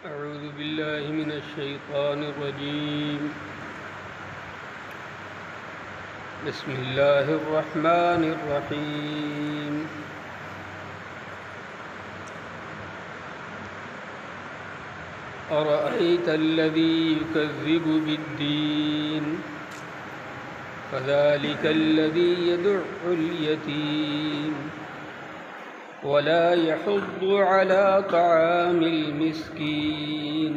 أعوذ بالله من الشيطان الرجيم. بسم الله الرحمن الرحيم. أرأيت الذي يكذب بالدين فذلك الذي يدع اليتيم ولا يحض على طعام المسكين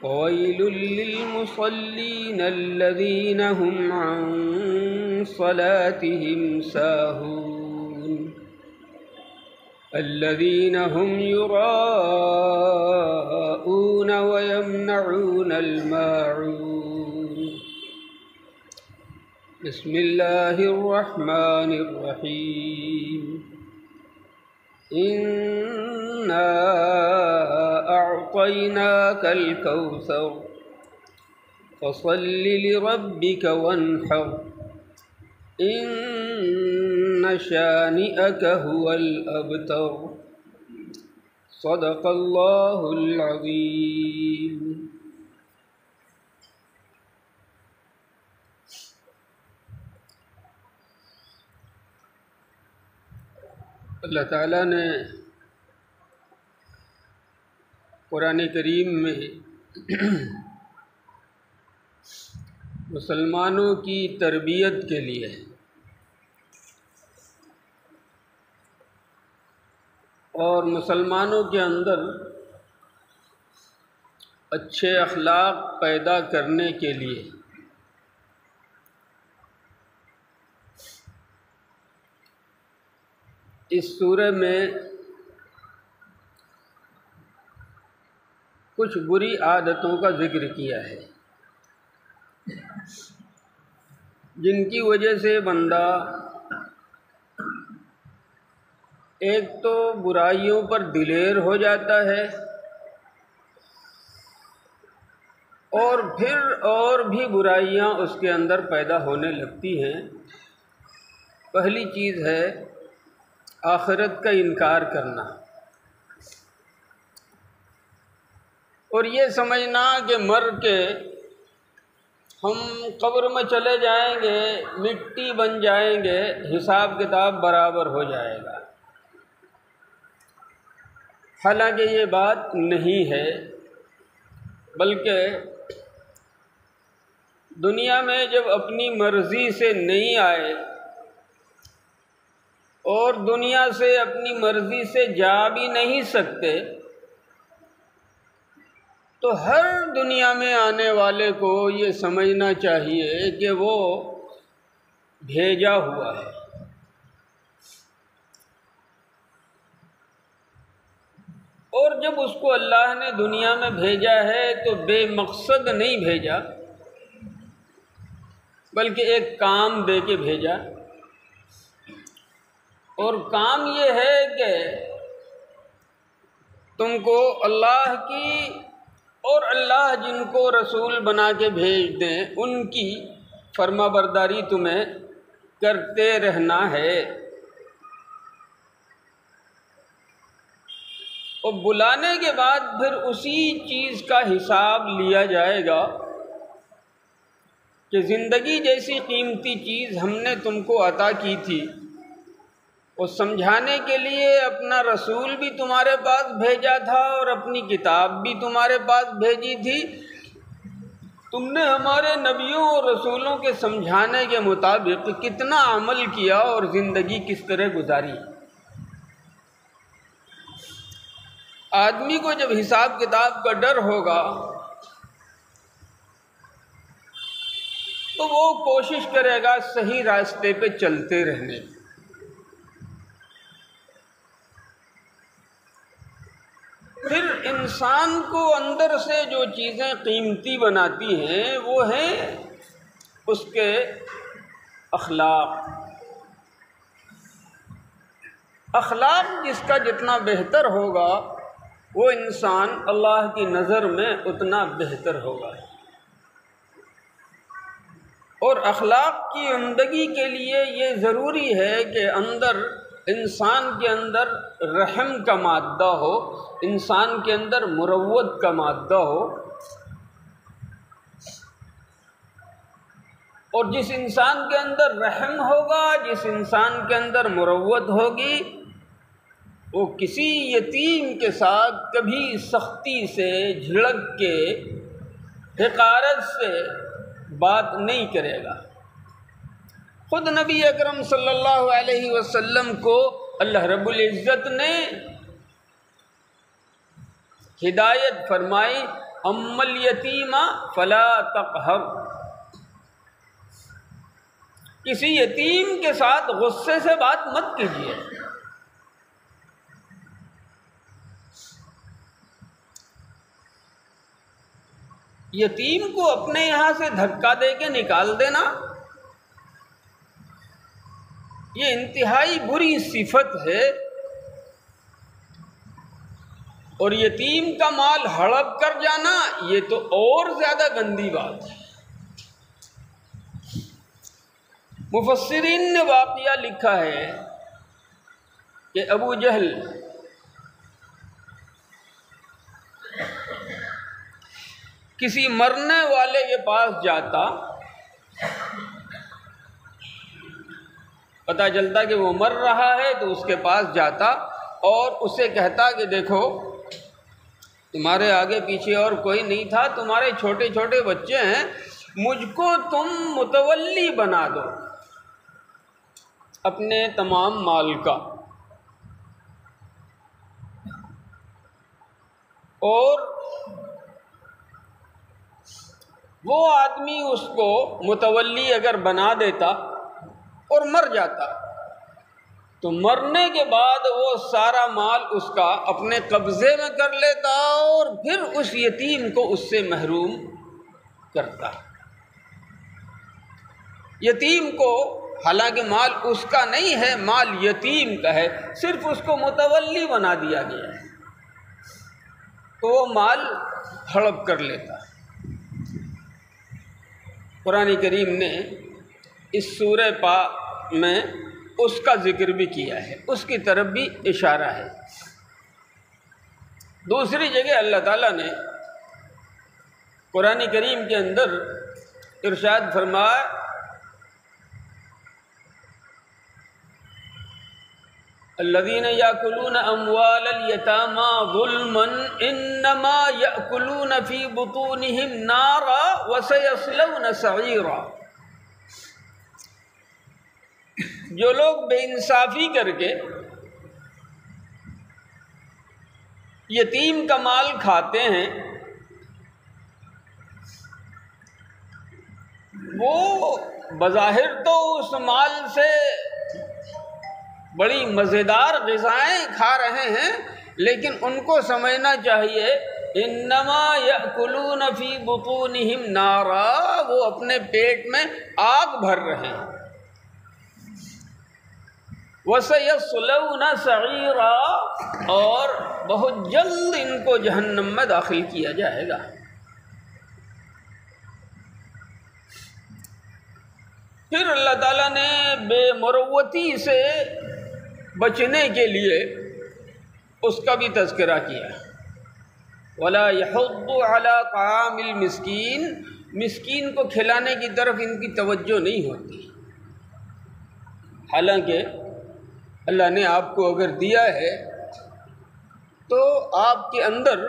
وويل للمصلين الذين هم عن صلاتهم ساهون الذين هم يراءون ويمنعون الماعون. بسم الله الرحمن الرحيم. إنا أعطيناك الكوثر فصل لربك وانحر إن شانئك هو الأبتر. صدق الله العظيم. اللہ تعالیٰ نے قرآن کریم میں مسلمانوں کی تربیت کے لیے اور مسلمانوں کے اندر اچھے اخلاق پیدا کرنے کے لیے اس سورہ میں کچھ بری عادتوں کا ذکر کیا ہے جن کی وجہ سے بندہ ایک تو برائیوں پر دلیر ہو جاتا ہے اور پھر اور بھی برائیاں اس کے اندر پیدا ہونے لگتی ہیں. پہلی چیز ہے آخرت کا انکار کرنا اور یہ سمجھنا کہ مر کے ہم قبر میں چلے جائیں گے، مٹی بن جائیں گے، حساب کتاب برابر ہو جائے گا. حالانکہ یہ بات نہیں ہے، بلکہ دنیا میں جب اپنی مرضی سے نہیں آئے اور دنیا سے اپنی مرضی سے جا بھی نہیں سکتے تو ہر دنیا میں آنے والے کو یہ سمجھنا چاہیے کہ وہ بھیجا ہوا ہے. اور جب اس کو اللہ نے دنیا میں بھیجا ہے تو بے مقصد نہیں بھیجا بلکہ ایک کام دے کے بھیجا. اور کام یہ ہے کہ تم کو اللہ کی اور اللہ جن کو رسول بنا کے بھیج دیں ان کی فرما برداری تمہیں کرتے رہنا ہے. اور بلانے کے بعد پھر اسی چیز کا حساب لیا جائے گا کہ زندگی جیسی قیمتی چیز ہم نے تم کو عطا کی تھی اور سمجھانے کے لیے اپنا رسول بھی تمہارے پاس بھیجا تھا اور اپنی کتاب بھی تمہارے پاس بھیجی تھی. تم نے ہمارے نبیوں اور رسولوں کے سمجھانے کے مطابق کتنا عمل کیا اور زندگی کس طرح گزاری. آدمی کو جب حساب کتاب کا ڈر ہوگا تو وہ کوشش کرے گا صحیح راستے پہ چلتے رہنے کی. پھر انسان کو اندر سے جو چیزیں قیمتی بناتی ہیں وہ ہیں اس کے اخلاق. اخلاق جس کا جتنا بہتر ہوگا وہ انسان اللہ کی نظر میں اتنا بہتر ہوگا. اور اخلاق کی عمدگی کے لیے یہ ضروری ہے کہ اندر انسان کے اندر رحم کا مادہ ہو، انسان کے اندر مروت کا مادہ ہو، اور جس انسان کے اندر رحم ہوگا، جس انسان کے اندر مروت ہوگی، وہ کسی یتیم کے ساتھ کبھی سختی سے، جھڑک کے، حقارت سے بات نہیں کرے گا۔ خود نبی اکرم صلی اللہ علیہ وسلم کو اللہ رب العزت نے ہدایت فرمائی، اما الیتیم فلا تقہر، کسی یتیم کے ساتھ غصے سے بات مت کیجیے۔ یتیم کو اپنے یہاں سے دھکا دے کے نکال دینا یہ انتہائی بری صفت ہے، اور یتیم کا مال ہڑپ کر جانا یہ تو اور زیادہ گندی بات ہے۔ مفسرین نے واقعہ لکھا ہے کہ ابو جہل کسی مرنے والے کے پاس جاتا، پتہ چلتا کہ وہ مر رہا ہے تو اس کے پاس جاتا اور اسے کہتا کہ دیکھو تمہارے آگے پیچھے اور کوئی نہیں تھا، تمہارے چھوٹے چھوٹے بچے ہیں، مجھ کو تم متولی بنا دو اپنے تمام مال کا۔ اور وہ آدمی اس کو متولی اگر بنا دیتا اور مر جاتا تو مرنے کے بعد وہ سارا مال اس کا اپنے قبضے میں کر لیتا اور پھر اس یتیم کو اس سے محروم کرتا۔ یتیم کو حالانکہ مال اس کا نہیں ہے، مال یتیم کا ہے، صرف اس کو متولی بنا دیا گیا ہے تو وہ مال ہڑپ کر لیتا۔ قرآن کریم نے اس سورہ پاک میں اس کا ذکر بھی کیا ہے، اس کی طرف بھی اشارہ ہے۔ دوسری جگہ اللہ تعالیٰ نے قرآن کریم کے اندر ارشاد فرمایا، الذین یاکلون اموال الیتامی ظلما انما یاکلون فی بطونہم نارا وسیصلون سعیرا، جو لوگ بے انصافی کر کے یتیم کا مال کھاتے ہیں وہ بظاہر تو اس مال سے بڑی مزیدار غذائیں کھا رہے ہیں، لیکن ان کو سمجھنا چاہیے انما یاکلون فی بطونہم نارا، وہ اپنے پیٹ میں آگ بھر رہے ہیں۔ وَسَيَصْلَوْنَ سَعِيرًا، اور بہت جلد ان کو جہنم میں داخل کیا جائے گا۔ پھر اللہ تعالیٰ نے بے مروتی سے بچنے کے لیے اس کا بھی تذکرہ کیا، وَلَا يَحُضُّ عَلَىٰ طَعَامِ الْمِسْكِينِ، مسکین کو کھلانے کی طرف ان کی توجہ نہیں ہوتی۔ حالانکہ اللہ نے آپ کو اگر دیا ہے تو آپ کے اندر،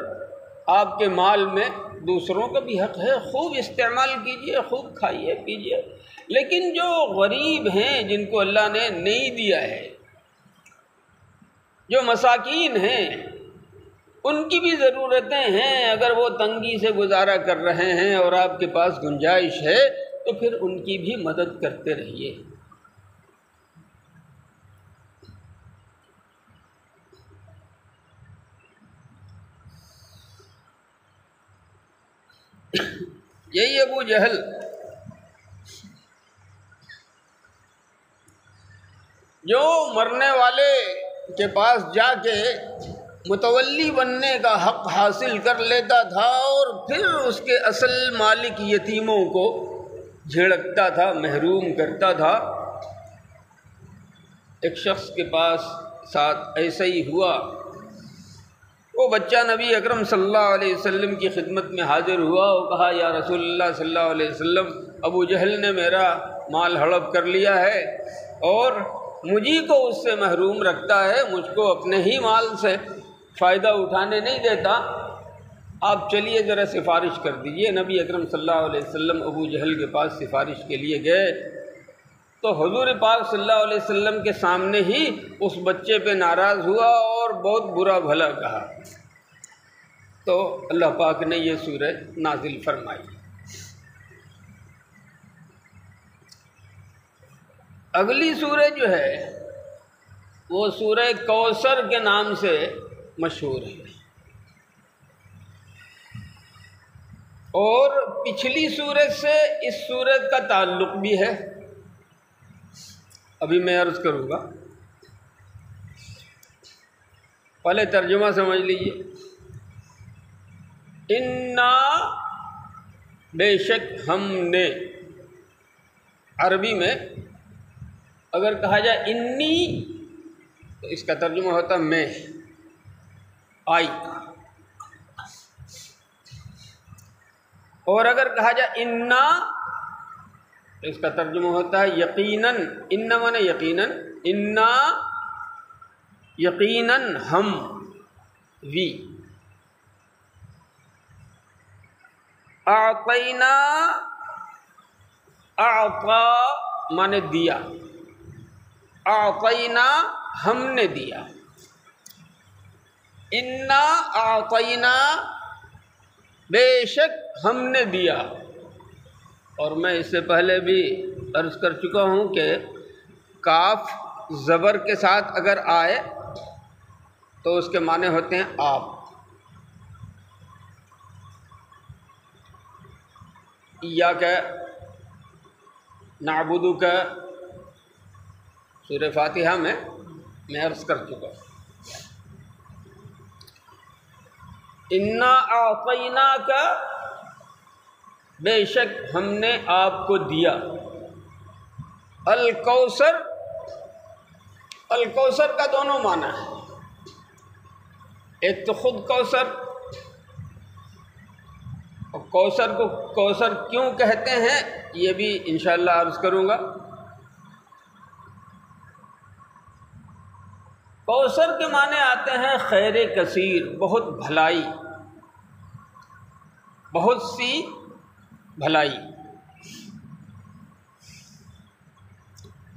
آپ کے مال میں دوسروں کا بھی حق ہے، خوب استعمال کیجئے، خوب کھائیے پیجئے، لیکن جو غریب ہیں جن کو اللہ نے نہیں دیا ہے، جو مساکین ہیں، ان کی بھی ضرورتیں ہیں، اگر وہ تنگی سے گزارا کر رہے ہیں اور آپ کے پاس گنجائش ہے تو پھر ان کی بھی مدد کرتے رہیے۔ یہی ابو جہل جو مرنے والے کے پاس جا کے متولی بننے کا حق حاصل کر لیتا تھا اور پھر اس کے اصل مالک یتیموں کو جھڑکتا تھا، محروم کرتا تھا، ایک شخص کے پاس ساتھ ایسا ہی ہوا، وہ بچہ نبی اکرم صلی اللہ علیہ وسلم کی خدمت میں حاضر ہوا اور کہا یا رسول اللہ صلی اللہ علیہ وسلم، ابو جہل نے میرا مال ہڑپ کر لیا ہے اور مجھی کو اس سے محروم رکھتا ہے، مجھ کو اپنے ہی مال سے فائدہ اٹھانے نہیں دیتا، آپ چلیے ذرا سفارش کر دیجئے۔ نبی اکرم صلی اللہ علیہ وسلم ابو جہل کے پاس سفارش کے لیے گئے تو حضور پاک صلی اللہ علیہ وسلم کے سامنے ہی اس بچے پہ ناراض ہوا اور بہت برا بھلا کہا، تو اللہ پاک نے یہ سورہ نازل فرمائی۔ اگلی سورہ جو ہے وہ سورہ کوثر کے نام سے مشہور ہے، اور پچھلی سورت سے اس سورت کا تعلق بھی ہے، ابھی میں عرض کروں گا۔ پہلے ترجمہ سمجھ لیجیے۔ انا، بے شک ہم نے، عربی میں اگر کہا جائے انی تو اس کا ترجمہ ہوتا ہے میں، آئی، اور اگر کہا جائے انا تو اس کا ترجمہ ہوتا ہے یقیناً، انا مانے یقیناً، انا یقیناً ہم، وی، اعطینا، اعطا مانے دیا، اعطینا ہم نے دیا، انا اعطینا بے شک ہم نے دیا۔ اور میں اس سے پہلے بھی عرض کر چکا ہوں کہ کاف زبر کے ساتھ اگر آئے تو اس کے معنی ہوتے ہیں آپ۔ ایاک نعبدک سورہ فاتحہ میں عرض کر چکا ہوں۔ انا اعطیناک، بے شک ہم نے آپ کو دیا، الکوثر، الکوثر کا دونوں معنی ہے، ایک تو خود کوثر، اور کوثر کو کوثر کیوں کہتے ہیں یہ بھی انشاءاللہ عرض کروں گا۔ کوثر کے معنی آتے ہیں خیر کثیر، بہت بھلائی، بہت سی بھلائی۔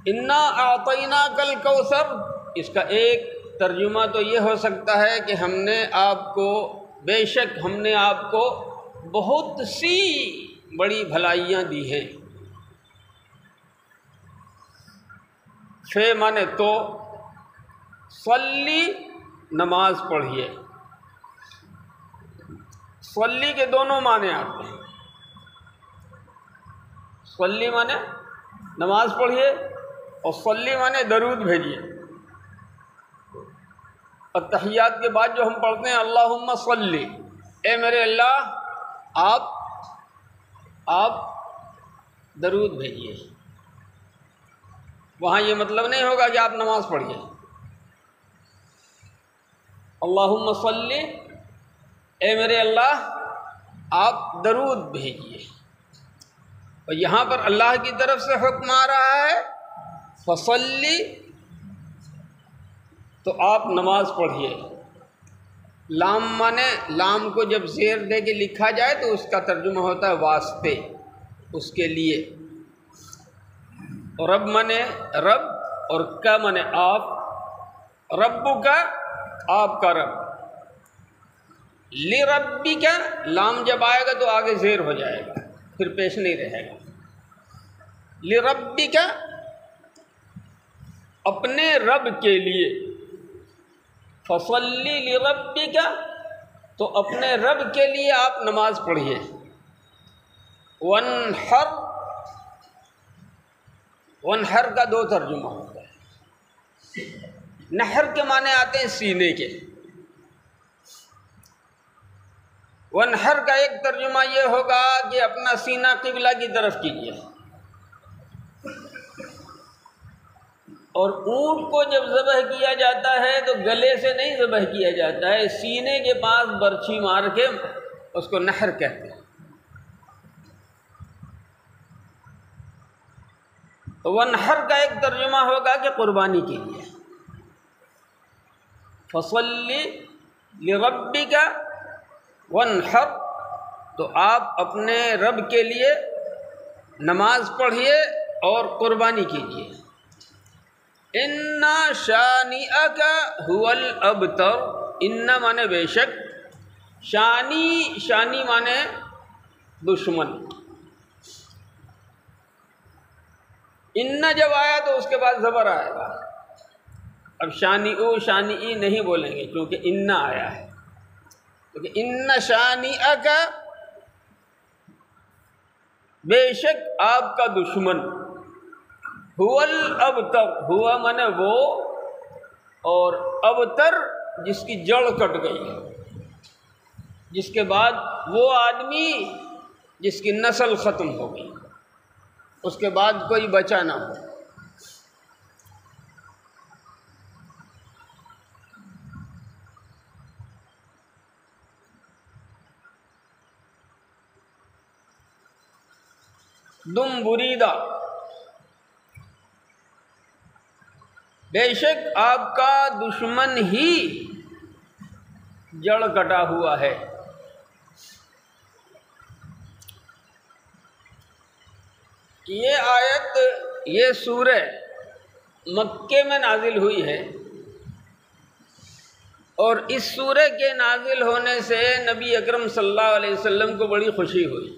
انا اعطیناک الکوثر، اس کا ایک ترجمہ تو یہ ہو سکتا ہے کہ ہم نے آپ کو، بے شک ہم نے آپ کو بہت سی بڑی بھلائیاں دی ہیں۔ فے مانے تو، صلی نماز پڑھیے، صلی کے دونوں معنی آتے ہیں، صلی مانے نماز پڑھیے اور صلی مانے درود بھیجیے۔ التحیات کے بعد جو ہم پڑھتے ہیں اللہم صلی، اے میرے اللہ آپ درود بھیجیے، وہاں یہ مطلب نہیں ہوگا کہ آپ نماز پڑھیے۔ اللہم صلی، اے میرے اللہ آپ درود بھیجیے، اور یہاں پر اللہ کی طرف سے حکم آ رہا ہے فصلی، تو آپ نماز پڑھیے۔ لام مانے، لام کو جب زیر دے کے لکھا جائے تو اس کا ترجمہ ہوتا ہے واسطے، اس کے لیے۔ رب مانے رب، اور کا مانے آپ، رب کا آپ کا رب، لربی کا لام جب آئے گا تو آگے زیر ہو جائے گا، پھر پیش نہیں رہے گا۔ لربی کا اپنے رب کے لیے، فصلی لربی کا تو اپنے رب کے لیے آپ نماز پڑھیے۔ ونحر، ونحر کا دو ترجمہ ہوتا ہے، نحر کے معنی آتے ہیں سینے کے، ونحر کا ایک ترجمہ یہ ہوگا کہ اپنا سینہ قبلہ کی طرف کیجیے۔ اور اونٹ کو جب ذبح کیا جاتا ہے تو گلے سے نہیں ذبح کیا جاتا ہے، سینے کے پاس برچھی مار کے، اس کو نحر کہتے ہیں۔ تو ونحر کا ایک ترجمہ ہوگا کہ قربانی کے لیے، فصلی لربک وانحر، تو آپ اپنے رب کے لیے نماز پڑھیے اور قربانی کیجیے۔ ان شانئک هو الابتر، ان مانے بے شک، شانی مانے دشمن، ان جب آیا تو اس کے بعد زبر آئے گا۔ اب شانی نہیں بولیں گے کیونکہ ان آیا ہے، کیونکہ ان شانئک، بے شک آپ کا دشمن، هو الابتر، ہوا مانے وہ، اور ابتر جس کی جڑ کٹ گئی ہے، جس کے بعد وہ آدمی جس کی نسل ختم ہو گئی، اس کے بعد کوئی بچا نہ ہو۔ دم بریدہ، بے شک آپ کا دشمن ہی جڑ کٹا ہوا ہے۔ یہ آیت، یہ سورہ مکے میں نازل ہوئی ہے، اور اس سورہ کے نازل ہونے سے نبی اکرم صلی اللہ علیہ وسلم کو بڑی خوشی ہوئی۔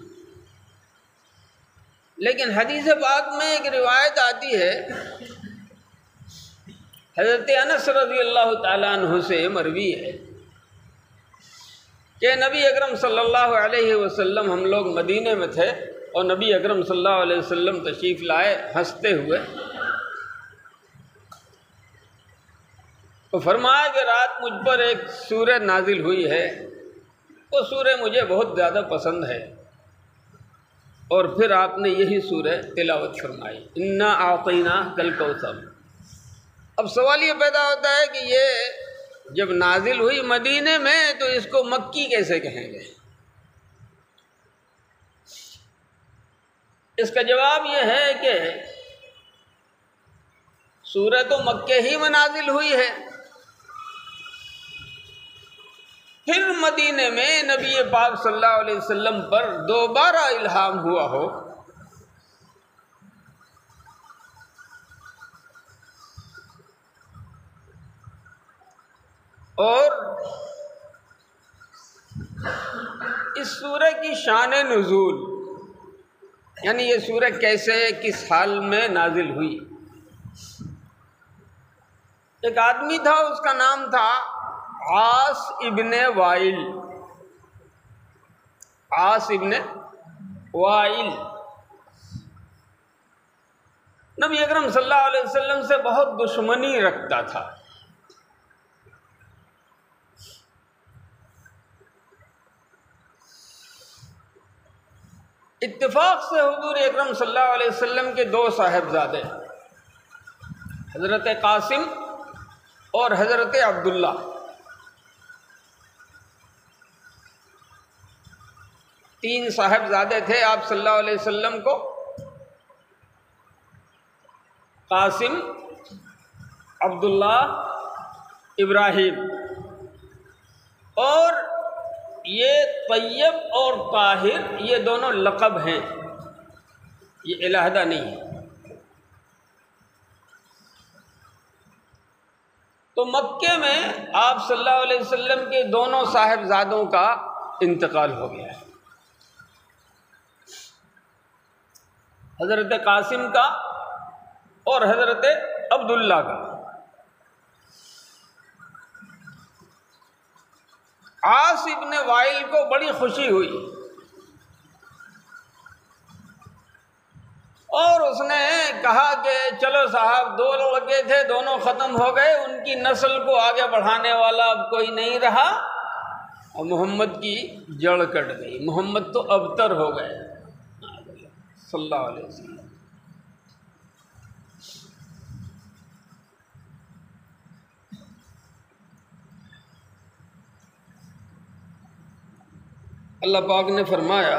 لیکن حدیث پاک میں ایک روایت آتی ہے، حضرت انس رضی اللہ تعالیٰ عنہ سے مروی ہے کہ نبی اکرم صلی اللہ علیہ وسلم، ہم لوگ مدینے میں تھے اور نبی اکرم صلی اللہ علیہ وسلم تشریف لائے ہنستے ہوئے، تو فرمایا کہ رات مجھ پر ایک سورہ نازل ہوئی ہے، وہ سورہ مجھے بہت زیادہ پسند ہے، اور پھر آپ نے یہی سورہ تلاوت فرمائی، انا اعطیناک الکوثر۔ اب سوال یہ پیدا ہوتا ہے کہ یہ جب نازل ہوئی مدینے میں تو اس کو مکی کیسے کہیں گے؟ اس کا جواب یہ ہے کہ سورہ تو مکے ہی میں نازل ہوئی ہے، پھر مدینے میں نبی پاک صلی اللہ علیہ وسلم پر دوبارہ الہام ہوا ہو، اور اس سورہ کی شان نزول، یعنی یہ سورہ کیسے، کس حال میں نازل ہوئی۔ ایک آدمی تھا، اس کا نام تھا عاص ابن وائل، عاص ابن وائل، نبی اکرم صلی اللہ علیہ وسلم سے بہت دشمنی رکھتا تھا۔ اتفاق سے حضور اکرم صلی اللہ علیہ وسلم کے دو صاحبزادے، حضرت قاسم اور حضرت عبداللہ، تین صاحبزادے تھے آپ صلی اللہ علیہ وسلم کو، قاسم، عبداللہ، ابراہیم، اور یہ طیب اور طاہر، یہ دونوں لقب ہیں، یہ علیحدہ نہیں ہے۔ تو مکے میں آپ صلی اللہ علیہ وسلم کے دونوں صاحبزادوں کا انتقال ہو گیا ہے، حضرت قاسم کا اور حضرت عبداللہ کا۔ عاص ابن وائل کو بڑی خوشی ہوئی اور اس نے کہا کہ چلو صاحب، دو لڑکے تھے، دونوں ختم ہو گئے، ان کی نسل کو آگے بڑھانے والا اب کوئی نہیں رہا، اور محمد کی جڑ کٹ گئی، محمد تو ابتر ہو گئے صلی اللہ علیہ وسلم۔ اللہ پاک نے فرمایا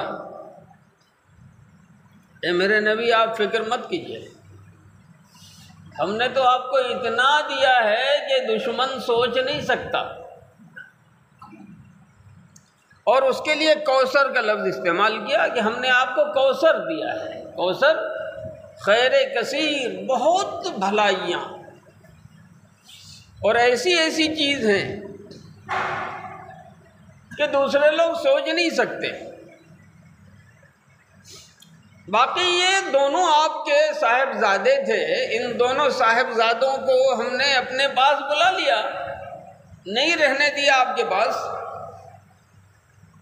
اے میرے نبی آپ فکر مت کیجیے، ہم نے تو آپ کو اتنا دیا ہے کہ دشمن سوچ نہیں سکتا۔ اور اس کے لیے کوثر کا لفظ استعمال کیا کہ ہم نے آپ کو کوثر دیا ہے۔ کوثر خیر کثیر، بہت بھلائیاں اور ایسی ایسی چیز ہیں کہ دوسرے لوگ سوچ نہیں سکتے۔ باقی یہ دونوں آپ کے صاحبزادے تھے، ان دونوں صاحبزادوں کو ہم نے اپنے پاس بلا لیا، نہیں رہنے دیا آپ کے پاس،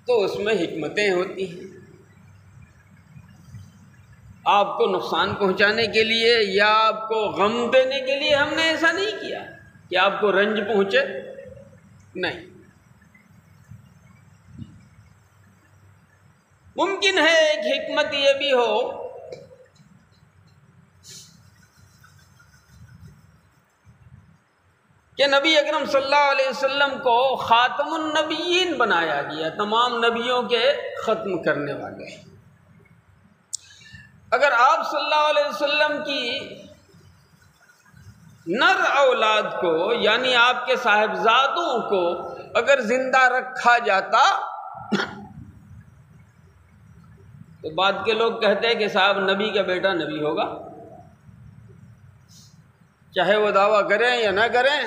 تو اس میں حکمتیں ہوتی ہیں۔ آپ کو نقصان پہنچانے کے لیے یا آپ کو غم دینے کے لیے ہم نے ایسا نہیں کیا کہ آپ کو رنج پہنچے، نہیں۔ ممکن ہے ایک حکمت یہ بھی ہو کہ نبی اکرم صلی اللہ علیہ وسلم کو خاتم النبیین بنایا گیا، تمام نبیوں کے ختم کرنے والے۔ اگر آپ صلی اللہ علیہ وسلم کی نر اولاد کو یعنی آپ کے صاحبزادوں کو اگر زندہ رکھا جاتا تو بعد کے لوگ کہتے ہیں کہ صاحب نبی کا بیٹا نبی ہوگا، چاہے وہ دعویٰ کریں یا نہ کریں،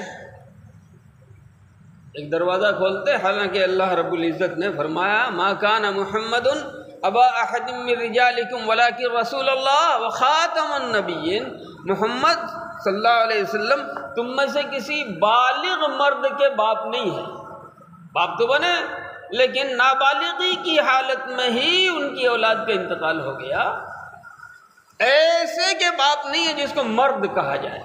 ایک دروازہ کھولتے۔ حالانکہ اللہ رب العزت نے فرمایا ما کان محمد ابا احد من رجالکم ولکن رسول اللہ وخاتم النبیین، محمد صلی اللہ علیہ وسلم تم میں سے کسی بالغ مرد کے باپ نہیں ہے، باپ تو بنے لیکن نابالغی کی حالت میں ہی ان کی اولاد کا انتقال ہو گیا، ایسے کے باپ نہیں ہے جس کو مرد کہا جائے۔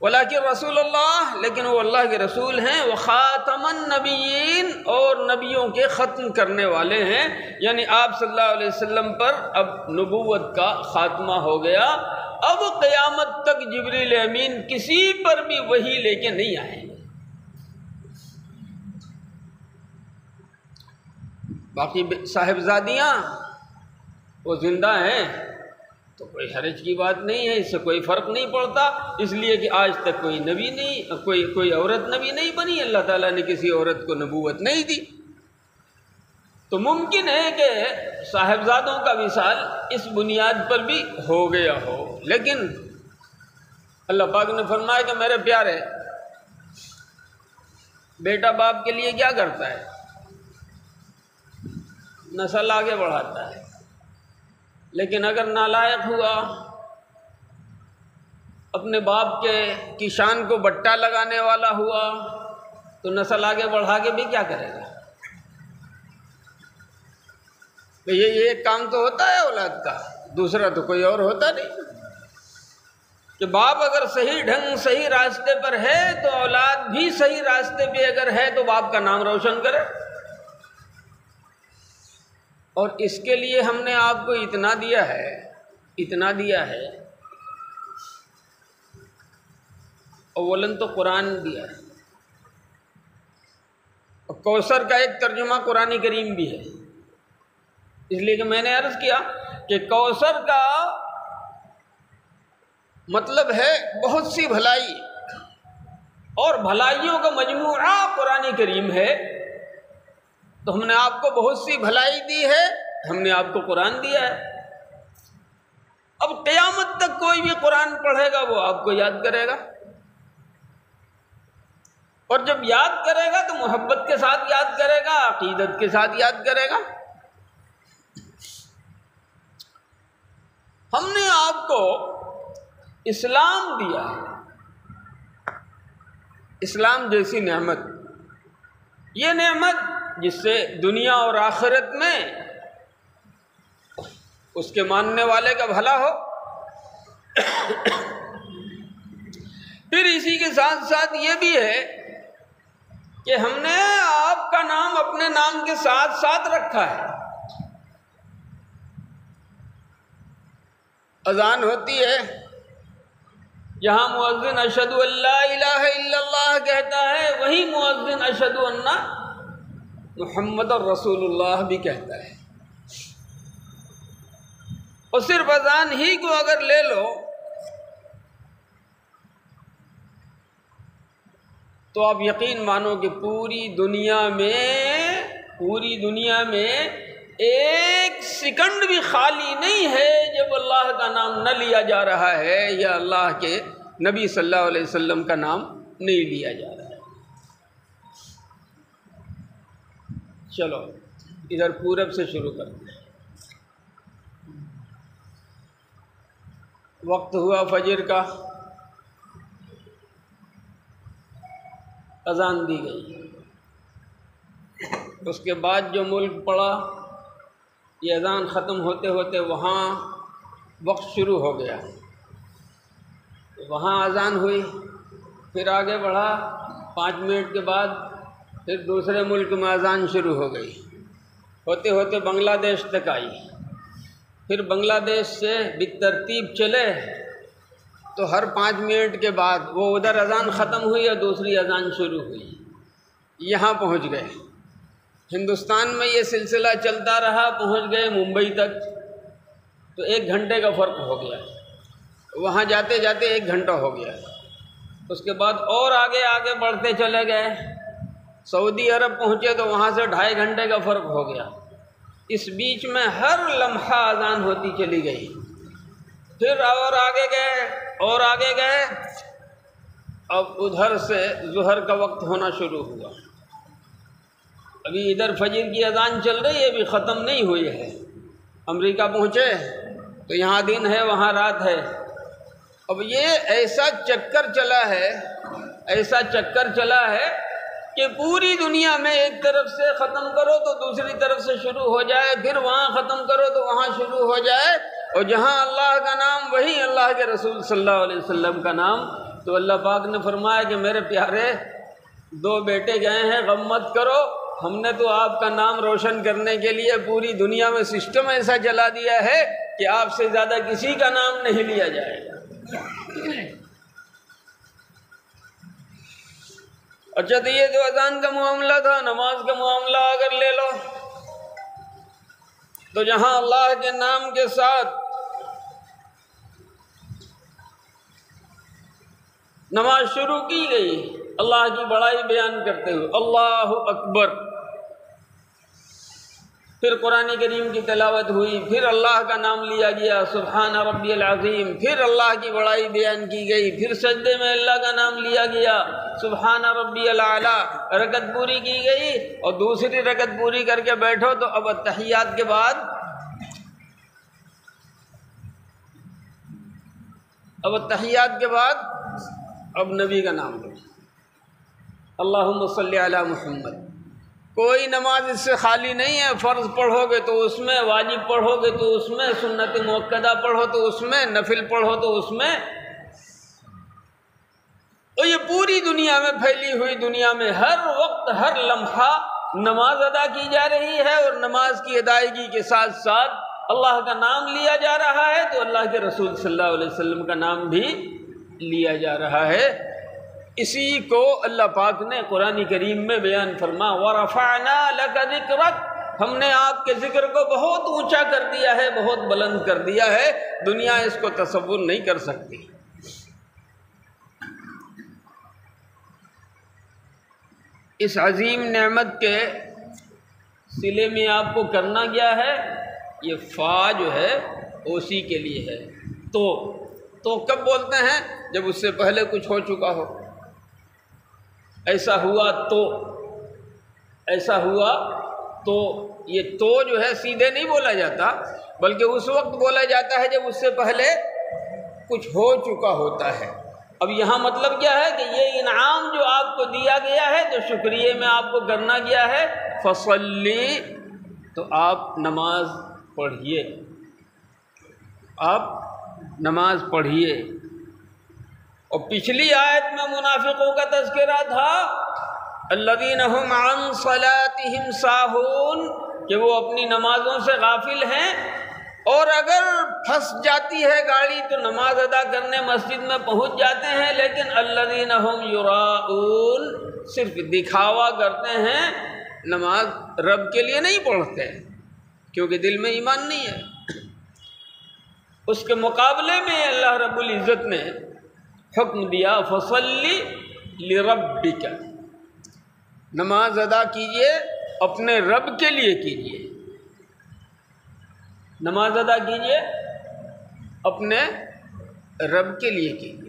ولیکن رسول اللہ، لیکن وہ اللہ کے رسول ہیں، وخاتم النبیین، اور نبیوں کے ختم کرنے والے ہیں، یعنی آپ صلی اللہ علیہ وسلم پر اب نبوت کا خاتمہ ہو گیا، اب قیامت تک جبریل امین کسی پر بھی وحی لے کے نہیں آئیں گے۔ باقی صاحبزادیاں وہ زندہ ہیں تو کوئی حرج کی بات نہیں ہے، اس سے کوئی فرق نہیں پڑتا، اس لیے کہ آج تک کوئی نبی نہیں، کوئی عورت نبی نہیں بنی، اللہ تعالیٰ نے کسی عورت کو نبوت نہیں دی، تو ممکن ہے کہ صاحبزادوں کا وصال اس بنیاد پر بھی ہو گیا ہو۔ لیکن اللہ پاک نے فرمایا کہ میرے پیارے، بیٹا باپ کے لیے کیا کرتا ہے؟ نسل آگے بڑھاتا ہے، لیکن اگر نالائق ہوا، اپنے باپ کی شان کو بٹا لگانے والا ہوا، تو نسل آگے بڑھا کے بھی کیا کرے گا؟ یہ ایک کام تو ہوتا ہے اولاد کا، دوسرا تو کوئی اور ہوتا نہیں، کہ باپ اگر صحیح ڈھنگ صحیح راستے پر ہے تو اولاد بھی صحیح راستے پہ اگر ہے تو باپ کا نام روشن کرے۔ اور اس کے لیے ہم نے آپ کو اتنا دیا ہے، اولاً تو قرآن دیا ہے، اور کوثر کا ایک ترجمہ قرآن کریم بھی ہے، اس لیے کہ میں نے عرض کیا کہ کوثر کا مطلب ہے بہت سی بھلائی، اور بھلائیوں کا مجموعہ قرآن کریم ہے، تو ہم نے آپ کو بہت سی بھلائی دی ہے، ہم نے آپ کو قرآن دیا ہے۔ اب قیامت تک کوئی بھی قرآن پڑھے گا وہ آپ کو یاد کرے گا، اور جب یاد کرے گا تو محبت کے ساتھ یاد کرے گا، عقیدت کے ساتھ یاد کرے گا۔ ہم نے آپ کو اسلام دیا ہے، اسلام جیسی نعمت، یہ نعمت جس سے دنیا اور آخرت میں اس کے ماننے والے کا بھلا ہو، پھر اسی کے ساتھ ساتھ یہ بھی ہے کہ ہم نے آپ کا نام اپنے نام کے ساتھ ساتھ رکھا ہے۔ اذان ہوتی ہے، جہاں مؤذن اشہد ان لا الہ الا اللہ کہتا ہے، وہی مؤذن اشہد ان محمد الرسول اللہ بھی کہتا ہے۔ اور صرف اذان ہی کو اگر لے لو تو آپ یقین مانو کہ پوری دنیا میں ایک سیکنڈ بھی خالی نہیں ہے جب اللہ کا نام نہ لیا جا رہا ہے یا اللہ کے نبی صلی اللہ علیہ وسلم کا نام نہیں لیا جا رہا ہے۔ چلو ادھر پورب سے شروع کرتے ہیں۔ وقت ہوا فجر کا، اذان دی گئی، اس کے بعد جو ملک پڑا، یہ اذان ختم ہوتے ہوتے وہاں وقت شروع ہو گیا، وہاں اذان ہوئی، پھر آگے بڑھا، 5 منٹ کے بعد پھر دوسرے ملک میں اذان شروع ہو گئی، ہوتے ہوتے بنگلہ دیش تک آئی، پھر بنگلہ دیش سے بالترتیب چلے تو ہر 5 منٹ کے بعد وہ ادھر اذان ختم ہوئی اور دوسری اذان شروع ہوئی، یہاں پہنچ گئے۔ ہندوستان میں یہ سلسلہ چلتا رہا، پہنچ گئے ممبئی تک، تو 1 گھنٹے کا فرق ہو گیا، وہاں جاتے جاتے 1 گھنٹہ ہو گیا، اس کے بعد اور آگے بڑھتے چلے گئے، سعودی عرب پہنچے تو وہاں سے 2.5 گھنٹے کا فرق ہو گیا۔ اس بیچ میں ہر لمحہ اذان ہوتی چلی گئی، پھر اور آگے گئے، اب ادھر سے ظہر کا وقت ہونا شروع ہوا، ابھی ادھر فجر کی اذان چل رہی ہے، ابھی ختم نہیں ہوئی ہے۔ امریکہ پہنچے تو یہاں دن ہے وہاں رات ہے، اب یہ ایسا چکر چلا ہے کہ پوری دنیا میں ایک طرف سے ختم کرو تو دوسری طرف سے شروع ہو جائے، پھر وہاں ختم کرو تو وہاں شروع ہو جائے، اور جہاں اللہ کا نام وہیں اللہ کے رسول صلی اللہ علیہ وسلم کا نام۔ تو اللہ پاک نے فرمایا کہ میرے پیارے 2 بیٹے گئے ہیں، غم مت کرو، ہم نے تو آپ کا نام روشن کرنے کے لیے پوری دنیا میں سسٹم ایسا چلا دیا ہے کہ آپ سے زیادہ کسی کا نام نہیں لیا جائے گا۔ اچھا تو یہ جو اذان کا معاملہ تھا، نماز کا معاملہ اگر لے لو تو جہاں اللہ کے نام کے ساتھ نماز شروع کی گئی اللہ کی بڑائی بیان کرتے ہوئے اللہ اکبر، پھر قرآن کریم کی تلاوت ہوئی، پھر اللہ کا نام لیا گیا سبحان ربی العظیم، پھر اللہ کی بڑائی بیان کی گئی، پھر سجدے میں اللہ کا نام لیا گیا سبحان ربی الاعلیٰ، رکعت پوری کی گئی، اور دوسری رکعت پوری کر کے بیٹھو تو اب التحیات کے بعد اب نبی کا نام لو، اللہم صلی علی محمد۔ کوئی نماز اس سے خالی نہیں ہے، فرض پڑھو گے تو اس میں، واجب پڑھو گے تو اس میں، سنت مؤکدہ پڑھو تو اس میں، نفل پڑھو تو اس میں، اور یہ پوری دنیا میں پھیلی ہوئی دنیا میں ہر وقت ہر لمحہ نماز ادا کی جا رہی ہے، اور نماز کی ادائیگی کے ساتھ ساتھ اللہ کا نام لیا جا رہا ہے، تو اللہ کے رسول صلی اللہ علیہ وسلم کا نام بھی لیا جا رہا ہے۔ اسی کو اللہ پاک نے قرآن کریم میں بیان فرما وَرَفَعْنَا لَكَ ذِكْرَكَ، ہم نے آپ کے ذکر کو بہت اونچا کر دیا ہے، بہت بلند کر دیا ہے، دنیا اس کو تصور نہیں کر سکتی۔ اس عظیم نعمت کے صلے میں آپ کو کرنا کیا ہے؟ یہ فا جو ہے اسی کے لیے ہے۔ تو کب بولتے ہیں؟ جب اس سے پہلے کچھ ہو چکا ہو، ایسا ہوا تو یہ تو جو ہے سیدھے نہیں بولا جاتا، بلکہ اس وقت بولا جاتا ہے جب اس سے پہلے کچھ ہو چکا ہوتا ہے۔ اب یہاں مطلب کیا ہے کہ یہ انعام جو آپ کو دیا گیا ہے تو شکریہ میں آپ کو کرنا کیا ہے؟ فصلی، تو آپ نماز پڑھیے۔ اور پچھلی آیت میں منافقوں کا تذکرہ تھا الذین هم عن صلاتهم ساہون، کہ وہ اپنی نمازوں سے غافل ہیں، اور اگر پھنس جاتی ہے گاڑی تو نماز ادا کرنے مسجد میں پہنچ جاتے ہیں، لیکن الذین هم یراؤون، صرف دکھاوا کرتے ہیں نماز رب کے لیے نہیں پڑھتے کیونکہ دل میں ایمان نہیں ہے۔ اس کے مقابلے میں اللہ رب العزت نے حکم دیا فصلی لربک، نماز ادا کیجئے اپنے رب کے لیے کیجئے، نماز ادا کیجئے اپنے رب کے لیے کیجئے۔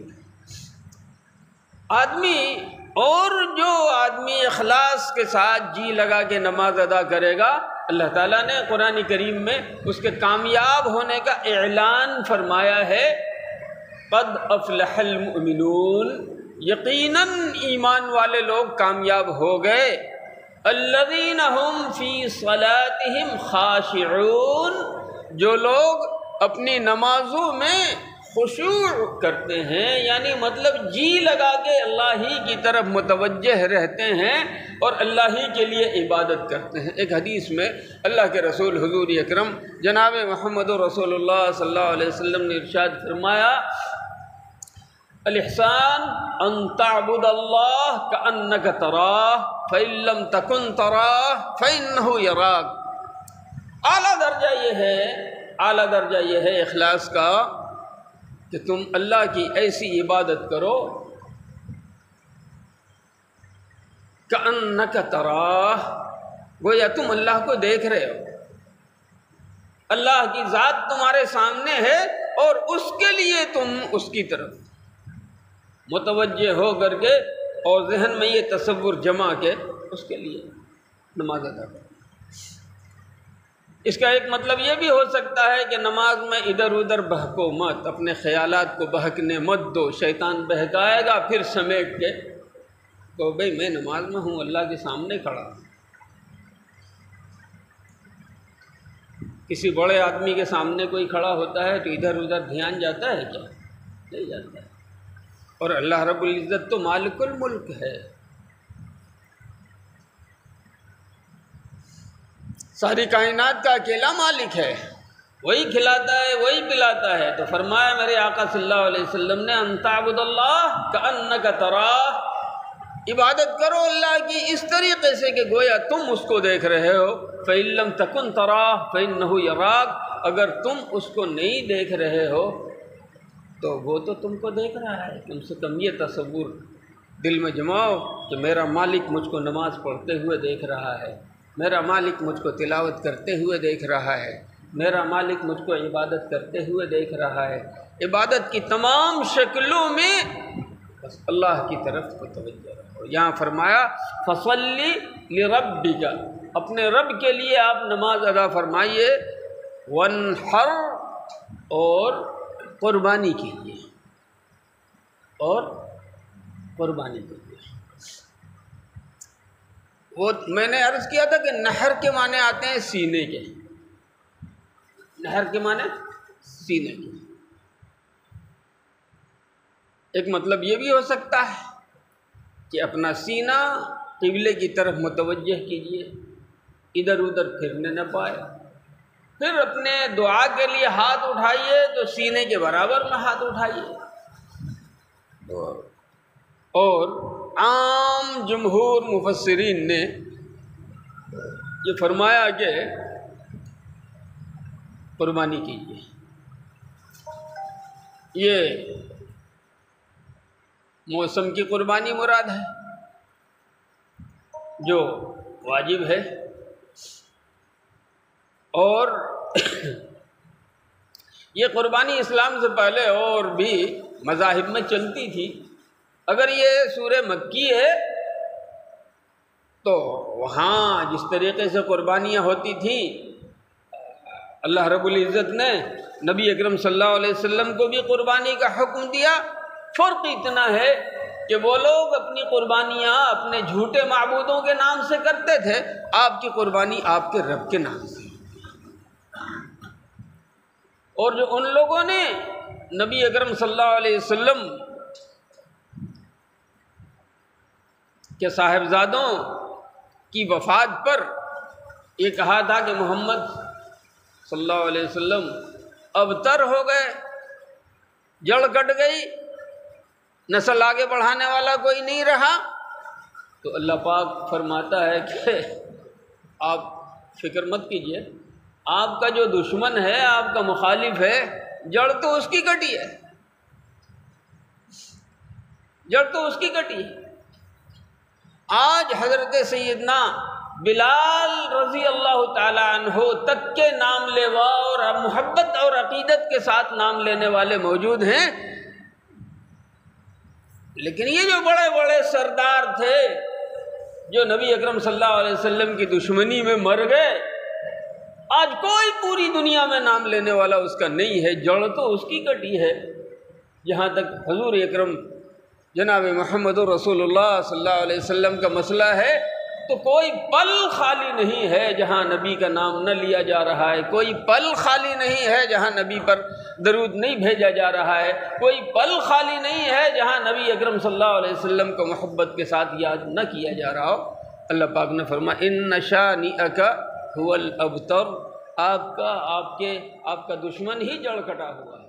جو آدمی اخلاص کے ساتھ جی لگا کے نماز ادا کرے گا، اللہ تعالیٰ نے قرآن کریم میں اس کے کامیاب ہونے کا اعلان فرمایا ہے، قد افلح المؤمنون، یقیناً ایمان والے لوگ کامیاب ہو گئے، الذین هم فی صلاتہم خاشعون، جو لوگ اپنی نمازوں میں خشوع کرتے ہیں، یعنی مطلب جی لگا کے اللہ ہی کی طرف متوجہ رہتے ہیں اور اللہ ہی کے لیے عبادت کرتے ہیں۔ ایک حدیث میں اللہ کے رسول حضور اکرم جناب محمد رسول اللہ صلی اللہ علیہ وسلم نے ارشاد فرمایا، الاحسان ان تعبد اللہ کأنک تراہ فإن لم تکن تراہ فإنہ یراک۔ اعلیٰ درجہ یہ ہے اخلاص کا کہ تم اللہ کی ایسی عبادت کرو کأنک تراہ، گویا تم اللہ کو دیکھ رہے ہو، اللہ کی ذات تمہارے سامنے ہے اور اس کے لیے تم اس کی طرف متوجہ ہو کر کے اور ذہن میں یہ تصور جما کے اس کے لیے نماز ادا کرو۔ اس کا ایک مطلب یہ بھی ہو سکتا ہے کہ نماز میں ادھر ادھر بہکو مت، اپنے خیالات کو بہکنے مت دو، شیطان بہکائے گا پھر سمیٹ کے تو بھئی میں نماز میں ہوں، اللہ کے سامنے کھڑا ہوں۔ کسی بڑے آدمی کے سامنے کوئی کھڑا ہوتا ہے تو ادھر ادھر دھیان جاتا ہے کیا؟ نہیں جاتا ہے۔ اور اللہ رب العزت تو مالک الملک ہے، ساری کائنات کا اکیلا مالک ہے، وہی کھلاتا ہے وہی پلاتا ہے۔ تو فرمایا میرے آقا صلی اللہ علیہ وسلم نے ان تعبد اللہ کأنک تراہ، عبادت کرو اللہ کی اس طریقے سے کہ گویا تم اس کو دیکھ رہے ہو، فإن لم تکن تراہ فإنہ یراک، اگر تم اس کو نہیں دیکھ رہے ہو تو وہ تو تم کو دیکھ رہا ہے۔ کم سے کم یہ تصور دل میں جماؤ کہ میرا مالک مجھ کو نماز پڑھتے ہوئے دیکھ رہا ہے، میرا مالک مجھ کو تلاوت کرتے ہوئے دیکھ رہا ہے، میرا مالک مجھ کو عبادت کرتے ہوئے دیکھ رہا ہے۔ عبادت کی تمام شکلوں میں بس اللہ کی طرف متوجہ رہو۔ یہاں فرمایا فصلی لربک، اپنے رب کے لیے آپ نماز ادا فرمائیے، وانحر، اور قربانی کیجیے، اور قربانی کیجیے۔ وہ میں نے عرض کیا تھا کہ نہر کے معنی آتے ہیں سینے کے، نہر کے معنی سینے کے۔ ایک مطلب یہ بھی ہو سکتا ہے کہ اپنا سینہ قبلے کی طرف متوجہ کیجیے، ادھر ادھر پھرنے نہ پائے، پھر اپنے دعا کے لیے ہاتھ اٹھائیے تو سینے کے برابر میں ہاتھ اٹھائیے۔ اور عام جمہور مفسرین نے یہ فرمایا کہ قربانی کیجیے، یہ موسم کی قربانی مراد ہے جو واجب ہے، اور یہ قربانی اسلام سے پہلے اور بھی مذاہب میں چلتی تھی۔ اگر یہ سورہ مکی ہے تو وہاں جس طریقے سے قربانیاں ہوتی تھیں، اللہ رب العزت نے نبی اکرم صلی اللہ علیہ وسلم کو بھی قربانی کا حکم دیا۔ فرق اتنا ہے کہ وہ لوگ اپنی قربانیاں اپنے جھوٹے معبودوں کے نام سے کرتے تھے، آپ کی قربانی آپ کے رب کے نام سے۔ اور جو ان لوگوں نے نبی اکرم صلی اللہ علیہ وسلم کے صاحبزادوں کی وفات پر یہ کہا تھا کہ محمد صلی اللہ علیہ وسلم ابتر ہو گئے، جڑ کٹ گئی، نسل آگے بڑھانے والا کوئی نہیں رہا، تو اللہ پاک فرماتا ہے کہ آپ فکر مت کیجئے، آپ کا جو دشمن ہے، آپ کا مخالف ہے، جڑ تو اس کی کٹی ہے، جڑ تو اس کی کٹی ہے۔ آج حضرت سیدنا بلال رضی اللہ تعالی عنہ تک کے نام لیوا اور محبت اور عقیدت کے ساتھ نام لینے والے موجود ہیں، لیکن یہ جو بڑے بڑے سردار تھے جو نبی اکرم صلی اللہ علیہ وسلم کی دشمنی میں مر گئے، آج کوئی پوری دنیا میں نام لینے والا اس کا نہیں ہے، جڑ تو اس کی کٹی ہے۔ جہاں تک حضور اکرم جناب محمد رسول اللہ صلی اللہ علیہ وسلم کا مسئلہ ہے تو کوئی پل خالی نہیں ہے جہاں نبی کا نام نہ لیا جا رہا ہے، کوئی پل خالی نہیں ہے جہاں نبی پر درود نہیں بھیجا جا رہا ہے، کوئی پل خالی نہیں ہے جہاں نبی اکرم صلی اللہ علیہ وسلم کو محبت کے ساتھ یاد نہ کیا جا رہا ہو۔ اللہ پاک نے فرمایا ان شانئک هو الابتر، آپ کا دشمن ہی جڑ کٹا ہوا ہے۔